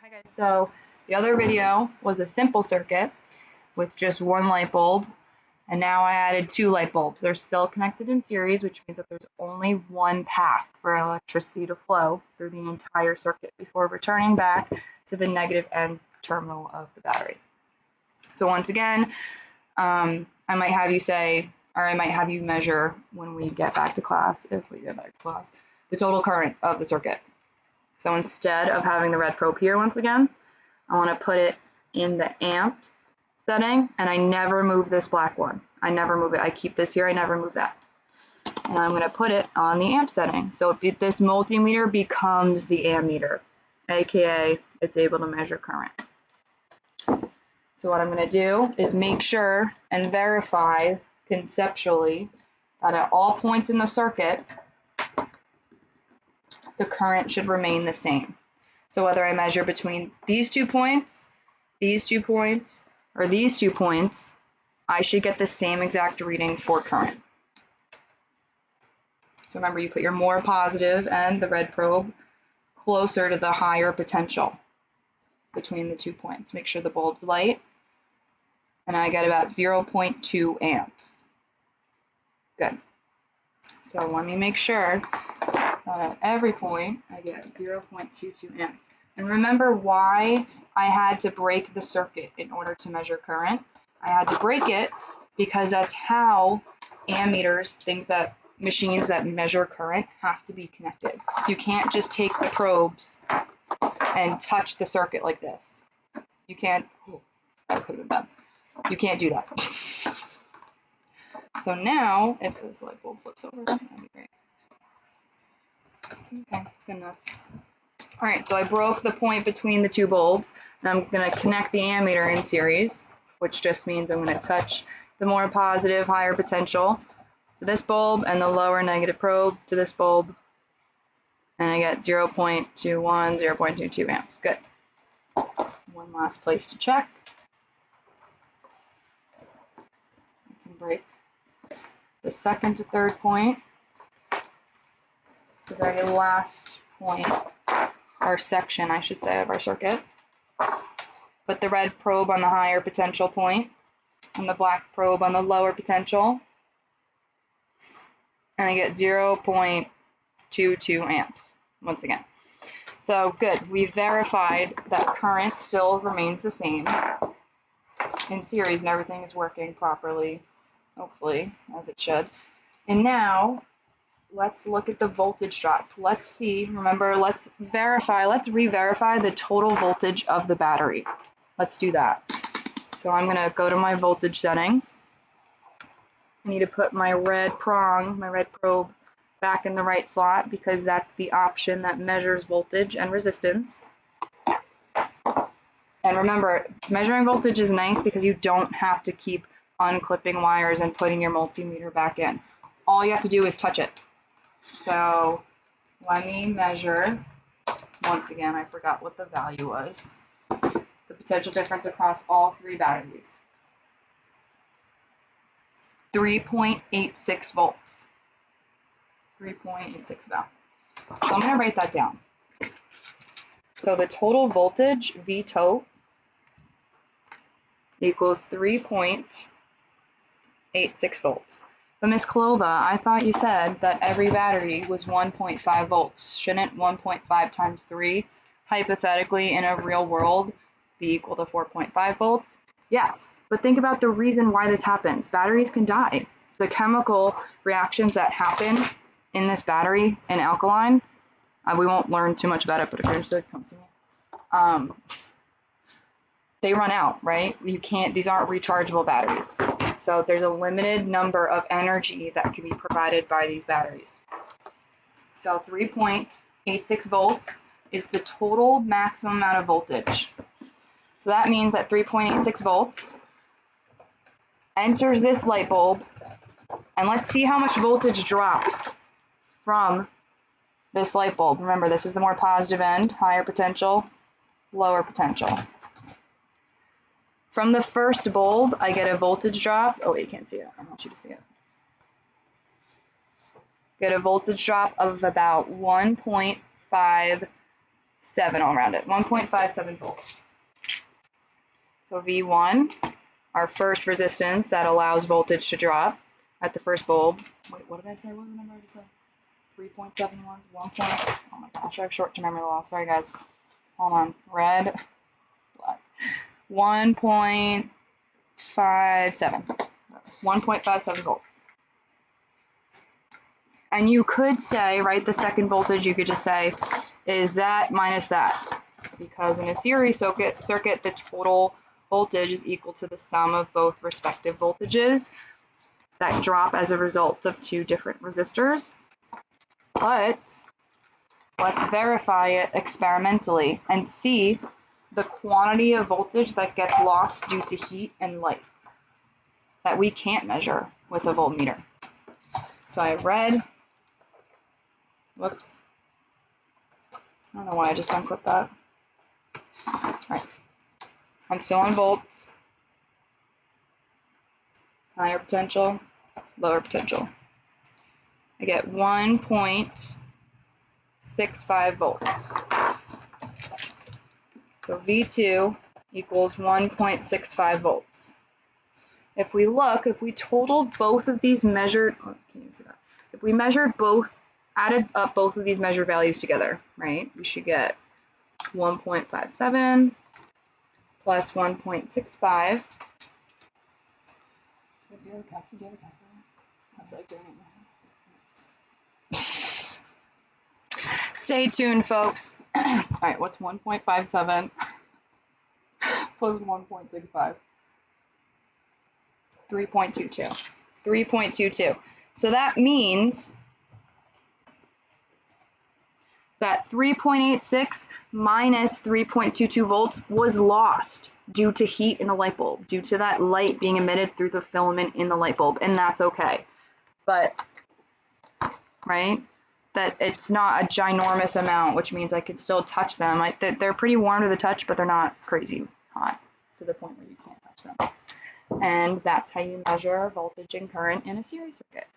Hi guys, so the other video was a simple circuit with just one light bulb, and now I added two light bulbs. They're still connected in series, which means that there's only one path for electricity to flow through the entire circuit before returning back to the negative end terminal of the battery. So once again, I might have you say, or I might have you measure when we get back to class, if we get back to class, the total current of the circuit. So instead of having the red probe here once again, I want to put it in the amps setting, and I never move this black one. I never move it. I keep this here. I never move that. And I'm going to put it on the amp setting. So this multimeter becomes the ammeter, aka it's able to measure current. So what I'm going to do is make sure and verify conceptually that at all points in the circuit, the current should remain the same. So whether I measure between these 2 points, or these 2 points, I should get the same exact reading for current. So remember, you put your more positive and the red probe closer to the higher potential between the 2 points. Make sure the bulb's light, and I get about 0.2 amps. Good. So let me make sure that at every point I get 0.22 amps. And remember why I had to break the circuit in order to measure current. I had to break it because that's how ammeters, machines that measure current, have to be connected. You can't just take the probes and touch the circuit like this. You can't, that could have been bad. You can't do that. So now, if this light bulb flips over, that'd be great. Okay, that's good enough. All right, so I broke the point between the two bulbs, and I'm going to connect the ammeter in series, which just means I'm going to touch the more positive, higher potential to this bulb and the lower negative probe to this bulb, and I get 0.21, 0.22 amps. Good. One last place to check. I can break the second to third point, the very last point, or section, I should say, of our circuit. Put the red probe on the higher potential point and the black probe on the lower potential, and I get 0.22 amps once again. So good, we verified that current still remains the same in series and everything is working properly, hopefully, as it should. And now let's look at the voltage drop. Let's see, remember, let's re-verify the total voltage of the battery. Let's do that. So I'm going to go to my voltage setting. I need to put my red probe back in the right slot because that's the option that measures voltage and resistance. And remember, measuring voltage is nice because you don't have to keep unclipping wires and putting your multimeter back in. All you have to do is touch it. So let me measure, once again, I forgot what the value was, the potential difference across all three batteries. 3.86 volts. 3.86 volts. So I'm going to write that down. So the total voltage, V tot, equals 3.86 volts. But Ms. Kalova, I thought you said that every battery was 1.5 volts. Shouldn't 1.5 times 3, hypothetically, in a real world, be equal to 4.5 volts? Yes, but think about the reason why this happens. Batteries can die. The chemical reactions that happen in this battery in alkaline, we won't learn too much about it, but if you're interested, come see me. They run out, right? You can't, these aren't rechargeable batteries. So there's a limited number of energy that can be provided by these batteries. So 3.86 volts is the total maximum amount of voltage. So that means that 3.86 volts enters this light bulb, and let's see how much voltage drops from this light bulb. Remember, this is the more positive end, higher potential, lower potential. From the first bulb, I get a voltage drop. Oh, wait, you can't see it. I want you to see it. Get a voltage drop of about 1.5 I'll round it, 1.57 volts. So V1, our first resistance that allows voltage to drop at the first bulb. Wait, what did I say? What was the number I just said? 3.71, 1. Oh my gosh, I have short-term memory loss. Sorry, guys. Hold on. Red, black. 1.57. 1.57 volts. And you could say, right, the second voltage, you could just say, is that minus that. Because in a series circuit, the total voltage is equal to the sum of both respective voltages that drop as a result of two different resistors. But let's verify it experimentally and see the quantity of voltage that gets lost due to heat and light that we can't measure with a voltmeter. So I have red. Whoops. I don't know why I just unclipped that. All right. I'm still on volts. Higher potential, lower potential. I get 1.65 volts. So V2 equals 1.65 volts. If we look, if we totaled both of these measured, oh, can't even see that. If we measured both, added up both of these measured values together, right, we should get 1.57 plus 1.65. Do you have a calculator? I feel like doing it now. Stay tuned, folks. All right, what's 1.57 plus 1.65? 3.22. 3.22. So that means that 3.86 minus 3.22 volts was lost due to heat in the light bulb, due to that light being emitted through the filament in the light bulb, and that's okay. But, right, that it's not a ginormous amount, which means I can still touch them. They're pretty warm to the touch, but they're not crazy hot to the point where you can't touch them. And that's how you measure voltage and current in a series circuit.